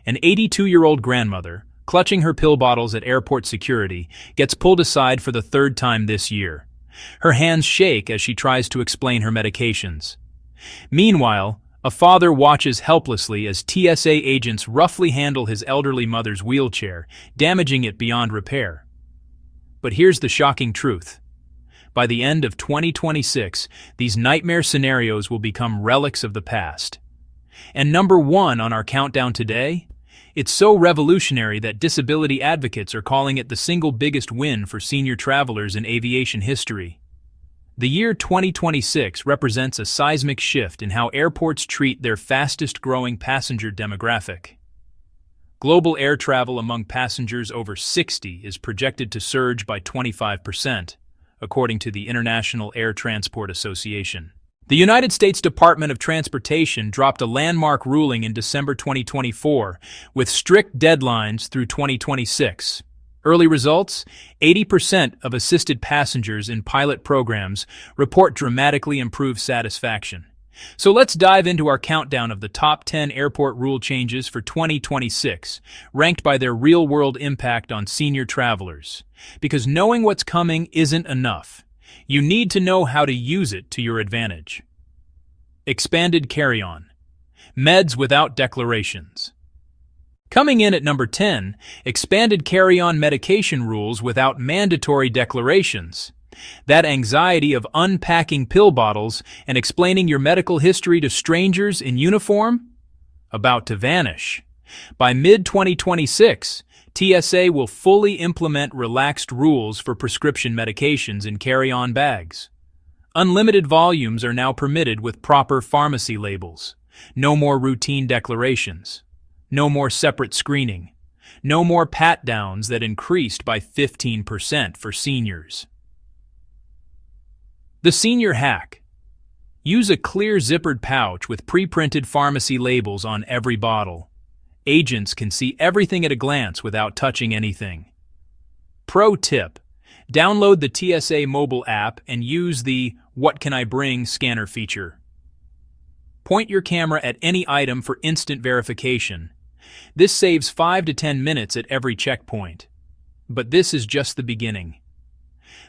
An 82-year-old grandmother, clutching her pill bottles at airport security, gets pulled aside for the third time this year. Her hands shake as she tries to explain her medications. Meanwhile, a father watches helplessly as TSA agents roughly handle his elderly mother's wheelchair, damaging it beyond repair. But here's the shocking truth. By the end of 2026, these nightmare scenarios will become relics of the past. And number one on our countdown today? It's so revolutionary that disability advocates are calling it the single biggest win for senior travelers in aviation history. The year 2026 represents a seismic shift in how airports treat their fastest-growing passenger demographic. Global air travel among passengers over 60 is projected to surge by 25%, according to the International Air Transport Association. The United States Department of Transportation dropped a landmark ruling in December 2024 with strict deadlines through 2026. Early results: 80% of assisted passengers in pilot programs report dramatically improved satisfaction. So let's dive into our countdown of the top 10 airport rule changes for 2026, ranked by their real-world impact on senior travelers. Because knowing what's coming isn't enough. You need to know how to use it to your advantage. Expanded carry-on. Meds without declarations. Coming in at number 10, expanded carry-on medication rules without mandatory declarations. That anxiety of unpacking pill bottles and explaining your medical history to strangers in uniform? About to vanish. By mid-2026, TSA will fully implement relaxed rules for prescription medications in carry-on bags. Unlimited volumes are now permitted with proper pharmacy labels. No more routine declarations. No more separate screening. No more pat-downs that increased by 15% for seniors. The senior hack. Use a clear zippered pouch with pre-printed pharmacy labels on every bottle. Agents can see everything at a glance without touching anything. Pro tip: download the TSA mobile app and use the "What Can I Bring" scanner feature. Point your camera at any item for instant verification. This saves 5 to 10 minutes at every checkpoint. But this is just the beginning.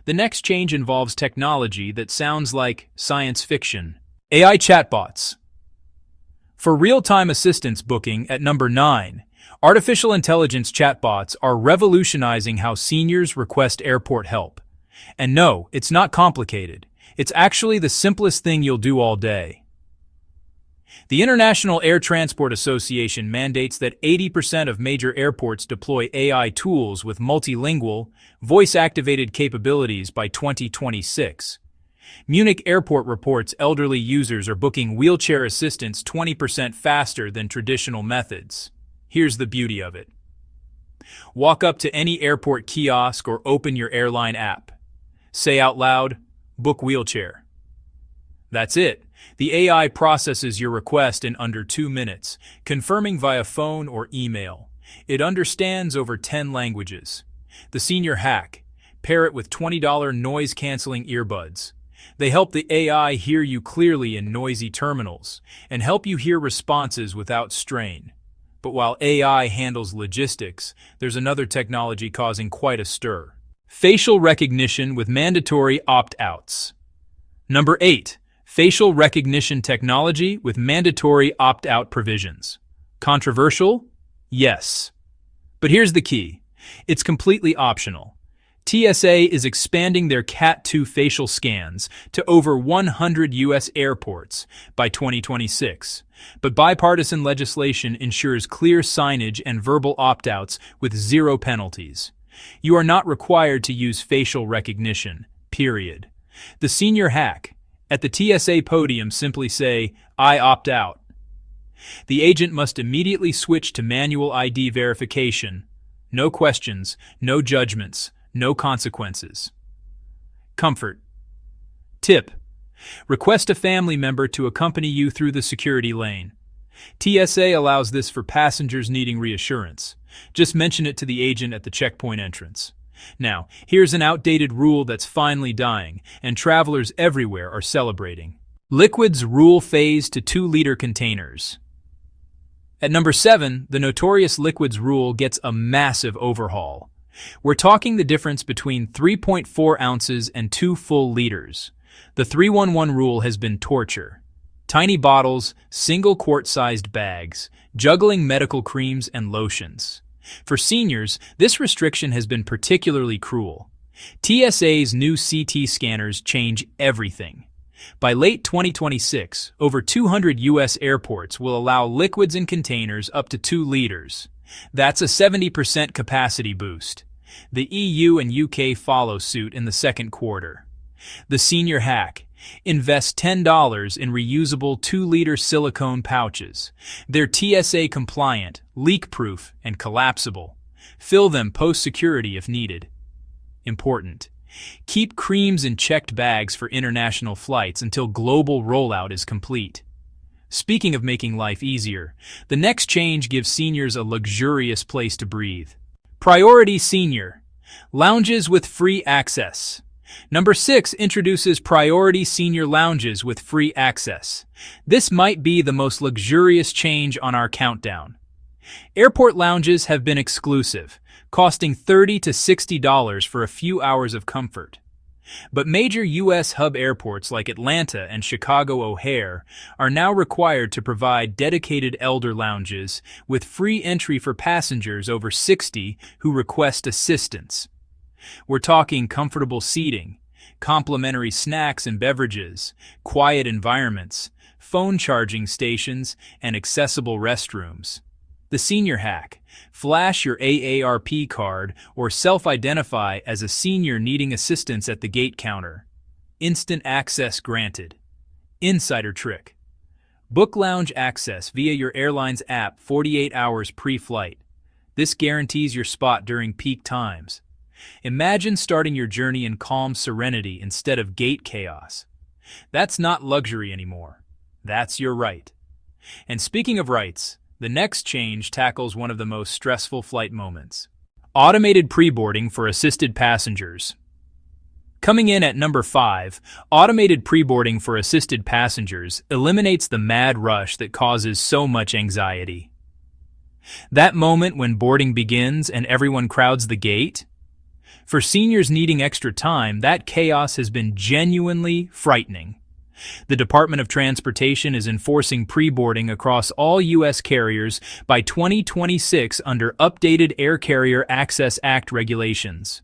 The next change involves technology that sounds like science fiction. AI chatbots. For real-time assistance booking at number 9, artificial intelligence chatbots are revolutionizing how seniors request airport help. And no, it's not complicated. It's actually the simplest thing you'll do all day. The International Air Transport Association mandates that 80% of major airports deploy AI tools with multilingual, voice-activated capabilities by 2026. Munich Airport reports elderly users are booking wheelchair assistance 20% faster than traditional methods. Here's the beauty of it. Walk up to any airport kiosk or open your airline app. Say out loud, "Book wheelchair." That's it. The AI processes your request in under 2 minutes, confirming via phone or email. It understands over 10 languages. The senior hack: pair it with $20 noise-canceling earbuds. They help the AI hear you clearly in noisy terminals and help you hear responses without strain. But while AI handles logistics, there's another technology causing quite a stir. Facial recognition with mandatory opt-outs. Number 8. Facial recognition technology with mandatory opt-out provisions. Controversial? Yes. But here's the key. It's completely optional. TSA is expanding their Cat 2 facial scans to over 100 U.S. airports by 2026. But bipartisan legislation ensures clear signage and verbal opt-outs with zero penalties. You are not required to use facial recognition, period. The senior hack: at the TSA podium, simply say, "I opt out." The agent must immediately switch to manual ID verification. No questions, no judgments, no consequences. Comfort. Tip: request a family member to accompany you through the security lane. TSA allows this for passengers needing reassurance. Just mention it to the agent at the checkpoint entrance. Now, here's an outdated rule that's finally dying, and travelers everywhere are celebrating. Liquids rule phase to 2-liter containers. At number 7, the notorious liquids rule gets a massive overhaul. We're talking the difference between 3.4 ounces and 2 full liters. The 311 rule has been torture. Tiny bottles, single quart-sized bags, juggling medical creams and lotions. For seniors, this restriction has been particularly cruel. TSA's new CT scanners change everything. By late 2026, over 200 U.S. airports will allow liquids in containers up to 2 liters. That's a 70% capacity boost. The EU and UK follow suit in the second quarter. The senior hack: invest $10 in reusable 2-liter silicone pouches. They're TSA compliant, leak-proof, and collapsible. Fill them post-security if needed. Important: keep creams in checked bags for international flights until global rollout is complete. Speaking of making life easier, the next change gives seniors a luxurious place to breathe. Priority Senior. Lounges with free access. Number 6 introduces Priority Senior Lounges with free access. This might be the most luxurious change on our countdown. Airport lounges have been exclusive, costing $30 to $60 for a few hours of comfort. But major U.S. hub airports like Atlanta and Chicago O'Hare are now required to provide dedicated elder lounges with free entry for passengers over 60 who request assistance. We're talking comfortable seating, complimentary snacks and beverages, quiet environments, phone charging stations, and accessible restrooms. The senior hack: flash your AARP card or self-identify as a senior needing assistance at the gate counter. Instant access granted. Insider trick: book lounge access via your airline's app 48 hours pre-flight. This guarantees your spot during peak times. Imagine starting your journey in calm serenity instead of gate chaos. That's not luxury anymore. That's your right. And speaking of rights, the next change tackles one of the most stressful flight moments: automated preboarding for assisted passengers. Coming in at number 5, automated preboarding for assisted passengers eliminates the mad rush that causes so much anxiety. That moment when boarding begins and everyone crowds the gate? For seniors needing extra time, that chaos has been genuinely frightening. The Department of Transportation is enforcing preboarding across all U.S. carriers by 2026 under updated Air Carrier Access Act regulations.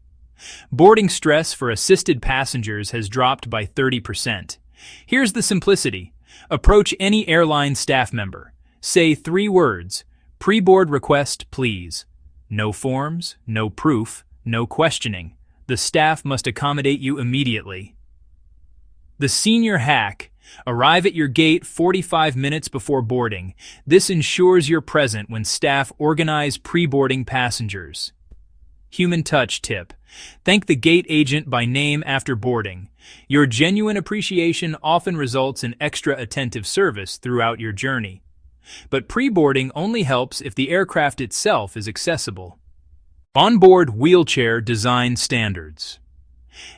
Boarding stress for assisted passengers has dropped by 30%. Here's the simplicity: approach any airline staff member. Say 3 words: "Preboard request, please." No forms, no proof, no questioning. The staff must accommodate you immediately. The senior hack: arrive at your gate 45 minutes before boarding. This ensures you're present when staff organize pre-boarding passengers. Human touch tip: thank the gate agent by name after boarding. Your genuine appreciation often results in extra attentive service throughout your journey. But pre-boarding only helps if the aircraft itself is accessible. Onboard wheelchair design standards.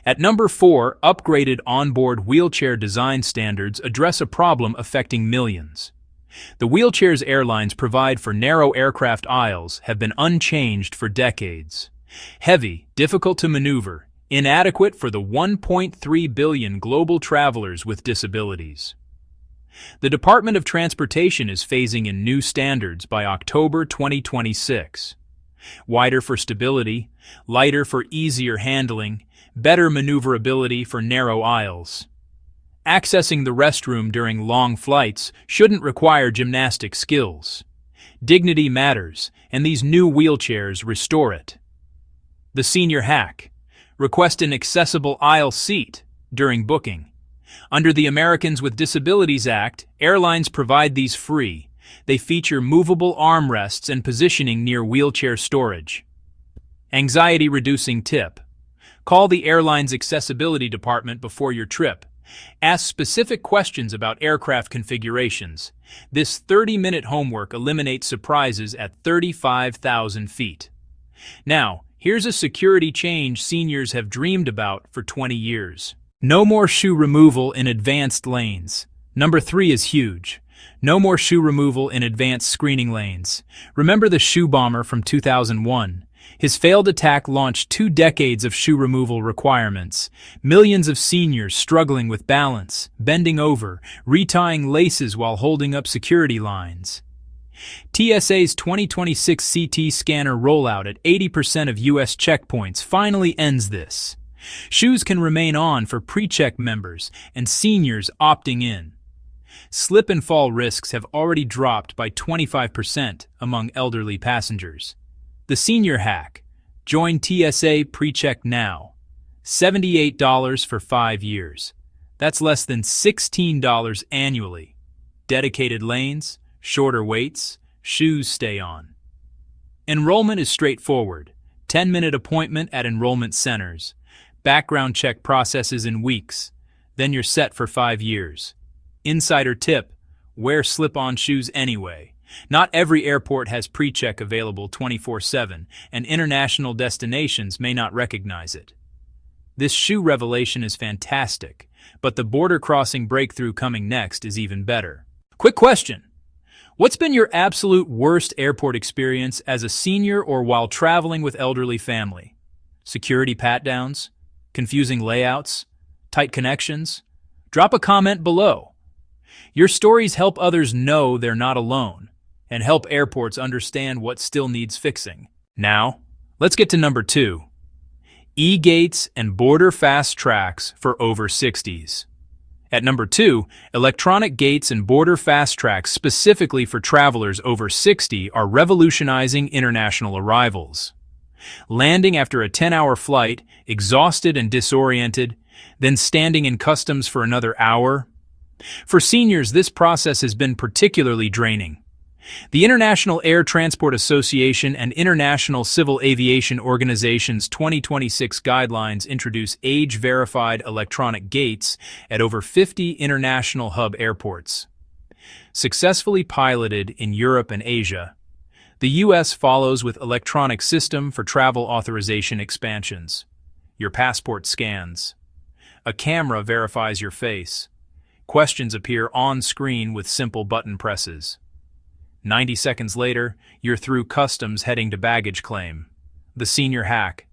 At number 4, upgraded onboard wheelchair design standards address a problem affecting millions. The wheelchairs airlines provide for narrow aircraft aisles have been unchanged for decades. Heavy, difficult to maneuver, inadequate for the 1.3 billion global travelers with disabilities. The Department of Transportation is phasing in new standards by October 2026. Wider for stability, lighter for easier handling, better maneuverability for narrow aisles. Accessing the restroom during long flights shouldn't require gymnastic skills. Dignity matters, and these new wheelchairs restore it. The senior hack: request an accessible aisle seat during booking. Under the Americans with Disabilities Act, airlines provide these free. They feature movable armrests and positioning near wheelchair storage. Anxiety-reducing tip: call the airline's accessibility department before your trip. Ask specific questions about aircraft configurations. This 30-minute homework eliminates surprises at 35,000 feet. Now, here's a security change seniors have dreamed about for 20 years. No more shoe removal in advanced lanes. Number 3 is huge. No more shoe removal in advanced screening lanes. Remember the shoe bomber from 2001? His failed attack launched 2 decades of shoe removal requirements. Millions of seniors struggling with balance, bending over, retying laces while holding up security lines. TSA's 2026 CT scanner rollout at 80% of U.S. checkpoints finally ends this. Shoes can remain on for PreCheck members and seniors opting in. Slip and fall risks have already dropped by 25% among elderly passengers. The senior hack. Join TSA PreCheck now. $78 for 5 years. That's less than $16 annually. Dedicated lanes, shorter waits, shoes stay on. Enrollment is straightforward. 10-minute appointment at enrollment centers. Background check processes in weeks. Then you're set for 5 years. Insider tip, wear slip-on shoes anyway. Not every airport has PreCheck available 24/7, and international destinations may not recognize it. This shoe revelation is fantastic, but the border crossing breakthrough coming next is even better. Quick question. What's been your absolute worst airport experience as a senior or while traveling with elderly family? Security pat-downs? Confusing layouts? Tight connections? Drop a comment below. Your stories help others know they're not alone and help airports understand what still needs fixing. Now, let's get to number 2. E-gates and border fast tracks for over 60s. At number 2, electronic gates and border fast tracks specifically for travelers over 60 are revolutionizing international arrivals. Landing after a 10-hour flight, exhausted and disoriented, then standing in customs for another hour. For seniors, this process has been particularly draining. The International Air Transport Association and International Civil Aviation Organization's 2026 guidelines introduce age-verified electronic gates at over 50 international hub airports. Successfully piloted in Europe and Asia, the U.S. follows with electronic system for travel authorization expansions. Your passport scans. A camera verifies your face. Questions appear on screen with simple button presses. 90 seconds later, you're through customs heading to baggage claim. The senior hack.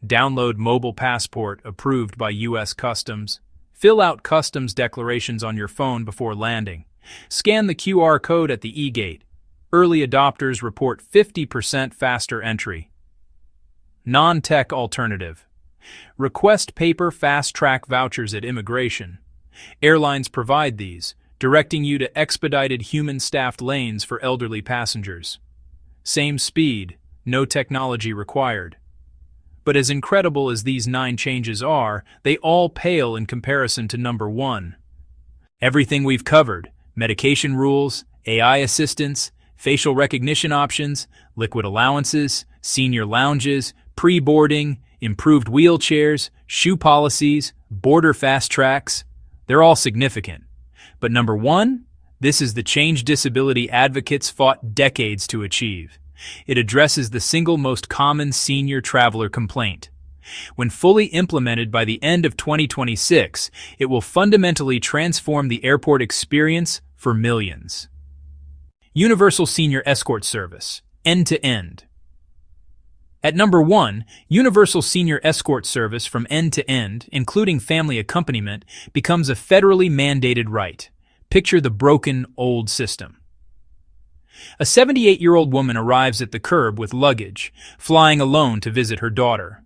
Download mobile passport approved by U.S. Customs. Fill out customs declarations on your phone before landing. Scan the QR code at the e-gate. Early adopters report 50% faster entry. Non-tech alternative. Request paper fast-track vouchers at immigration. Airlines provide these, directing you to expedited human-staffed lanes for elderly passengers. Same speed, no technology required. But as incredible as these 9 changes are, they all pale in comparison to number 1. Everything we've covered, medication rules, AI assistance, facial recognition options, liquid allowances, senior lounges, pre-boarding, improved wheelchairs, shoe policies, border fast tracks, they're all significant. But number 1, this is the change disability advocates fought decades to achieve. It addresses the single most common senior traveler complaint. When fully implemented by the end of 2026, it will fundamentally transform the airport experience for millions. Universal Senior Escort Service, end-to-end. At number 1, Universal Senior Escort Service from end to end, including family accompaniment, becomes a federally mandated right. Picture the broken, old system. A 78-year-old woman arrives at the curb with luggage, flying alone to visit her daughter.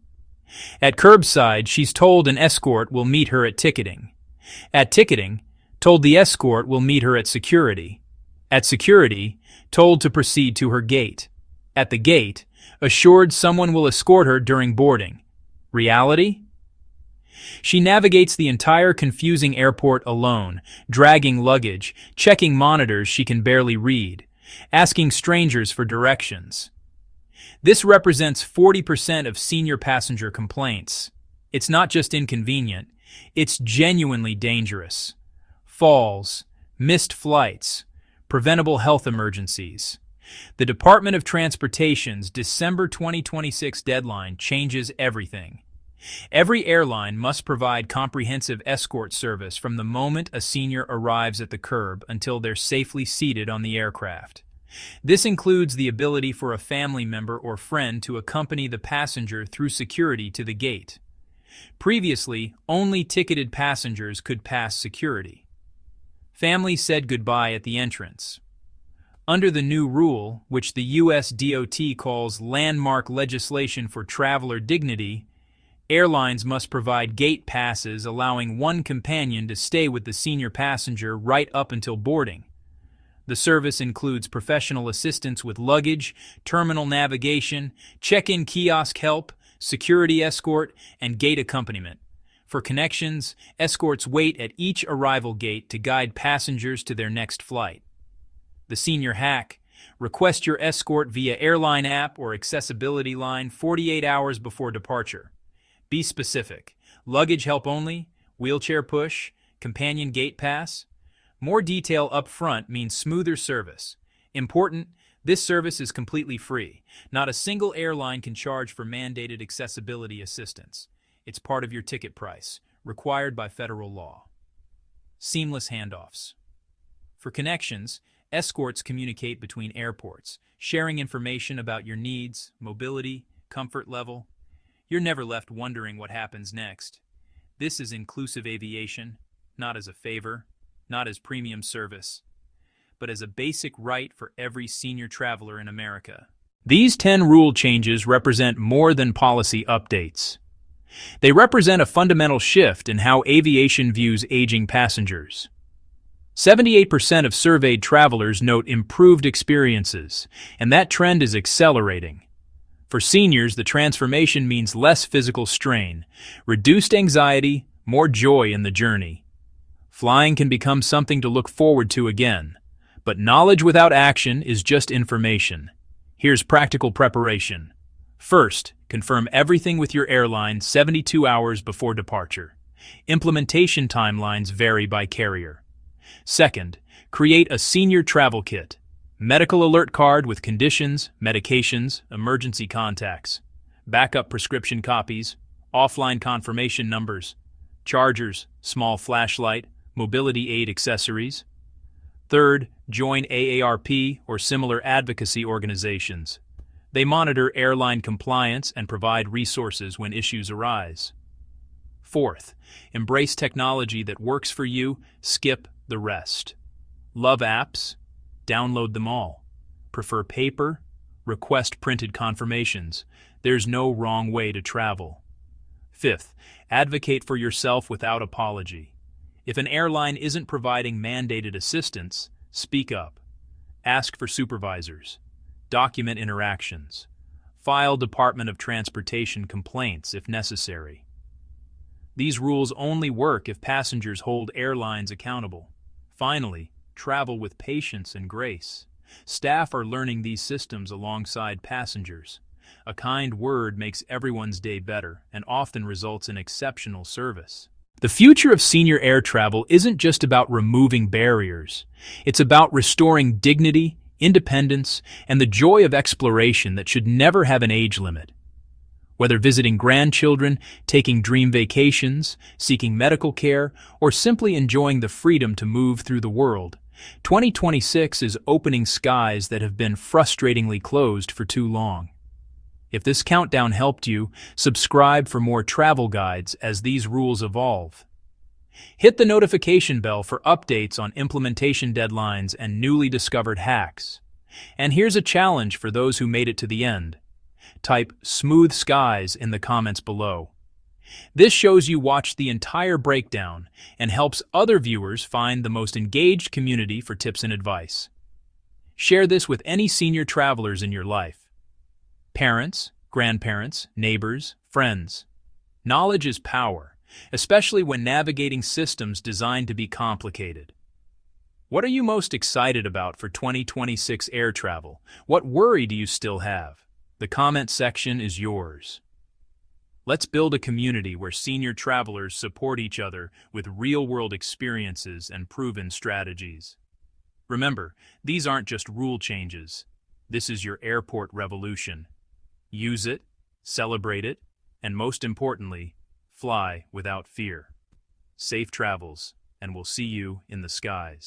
At curbside, she's told an escort will meet her at ticketing. At ticketing, told the escort will meet her at security. At security, told to proceed to her gate. At the gate, assured someone will escort her during boarding. Reality? She navigates the entire confusing airport alone, dragging luggage, checking monitors she can barely read, asking strangers for directions. This represents 40% of senior passenger complaints. It's not just inconvenient, it's genuinely dangerous. Falls, missed flights, preventable health emergencies. The Department of Transportation's December 2026 deadline changes everything. Every airline must provide comprehensive escort service from the moment a senior arrives at the curb until they're safely seated on the aircraft. This includes the ability for a family member or friend to accompany the passenger through security to the gate. Previously, only ticketed passengers could pass security. Families said goodbye at the entrance. Under the new rule, which the U.S. DOT calls landmark legislation for traveler dignity, airlines must provide gate passes allowing one companion to stay with the senior passenger right up until boarding. The service includes professional assistance with luggage, terminal navigation, check-in kiosk help, security escort, and gate accompaniment. For connections, escorts wait at each arrival gate to guide passengers to their next flight. The senior hack: request your escort via airline app or accessibility line 48 hours before departure. Be specific. Luggage help only, wheelchair push, companion gate pass. More detail up front means smoother service. Important: this service is completely free. Not a single airline can charge for mandated accessibility assistance. It's part of your ticket price, required by federal law. Seamless handoffs. For connections, escorts communicate between airports, sharing information about your needs, mobility, comfort level. You're never left wondering what happens next. This is inclusive aviation, not as a favor, not as premium service, but as a basic right for every senior traveler in America. These 10 rule changes represent more than policy updates. They represent a fundamental shift in how aviation views aging passengers. 78% of surveyed travelers note improved experiences, and that trend is accelerating. For seniors, the transformation means less physical strain, reduced anxiety, more joy in the journey. Flying can become something to look forward to again, but knowledge without action is just information. Here's practical preparation. First, confirm everything with your airline 72 hours before departure. Implementation timelines vary by carrier. Second, create a senior travel kit. Medical alert card with conditions, medications, emergency contacts, backup prescription copies, offline confirmation numbers, chargers, small flashlight, mobility aid accessories. Third, join AARP or similar advocacy organizations. They monitor airline compliance and provide resources when issues arise. Fourth, embrace technology that works for you, skip the rest. Love apps? Download them all. Prefer paper? Request printed confirmations. There's no wrong way to travel. Fifth, advocate for yourself without apology. If an airline isn't providing mandated assistance, speak up. Ask for supervisors. Document interactions. File Department of Transportation complaints if necessary. These rules only work if passengers hold airlines accountable. Finally, travel with patience and grace. Staff are learning these systems alongside passengers. A kind word makes everyone's day better and often results in exceptional service. The future of senior air travel isn't just about removing barriers. It's about restoring dignity, independence, and the joy of exploration that should never have an age limit. Whether visiting grandchildren, taking dream vacations, seeking medical care, or simply enjoying the freedom to move through the world, 2026 is opening skies that have been frustratingly closed for too long. If this countdown helped you, subscribe for more travel guides as these rules evolve. Hit the notification bell for updates on implementation deadlines and newly discovered hacks. And here's a challenge for those who made it to the end. Type "smooth skies" in the comments below. This shows you watched the entire breakdown and helps other viewers find the most engaged community for tips and advice. Share this with any senior travelers in your life. Parents, grandparents, neighbors, friends. Knowledge is power, especially when navigating systems designed to be complicated. What are you most excited about for 2026 air travel? What worry do you still have? The comment section is yours. Let's build a community where senior travelers support each other with real-world experiences and proven strategies. Remember, these aren't just rule changes. This is your airport revolution. Use it, celebrate it, and most importantly, fly without fear. Safe travels, and we'll see you in the skies.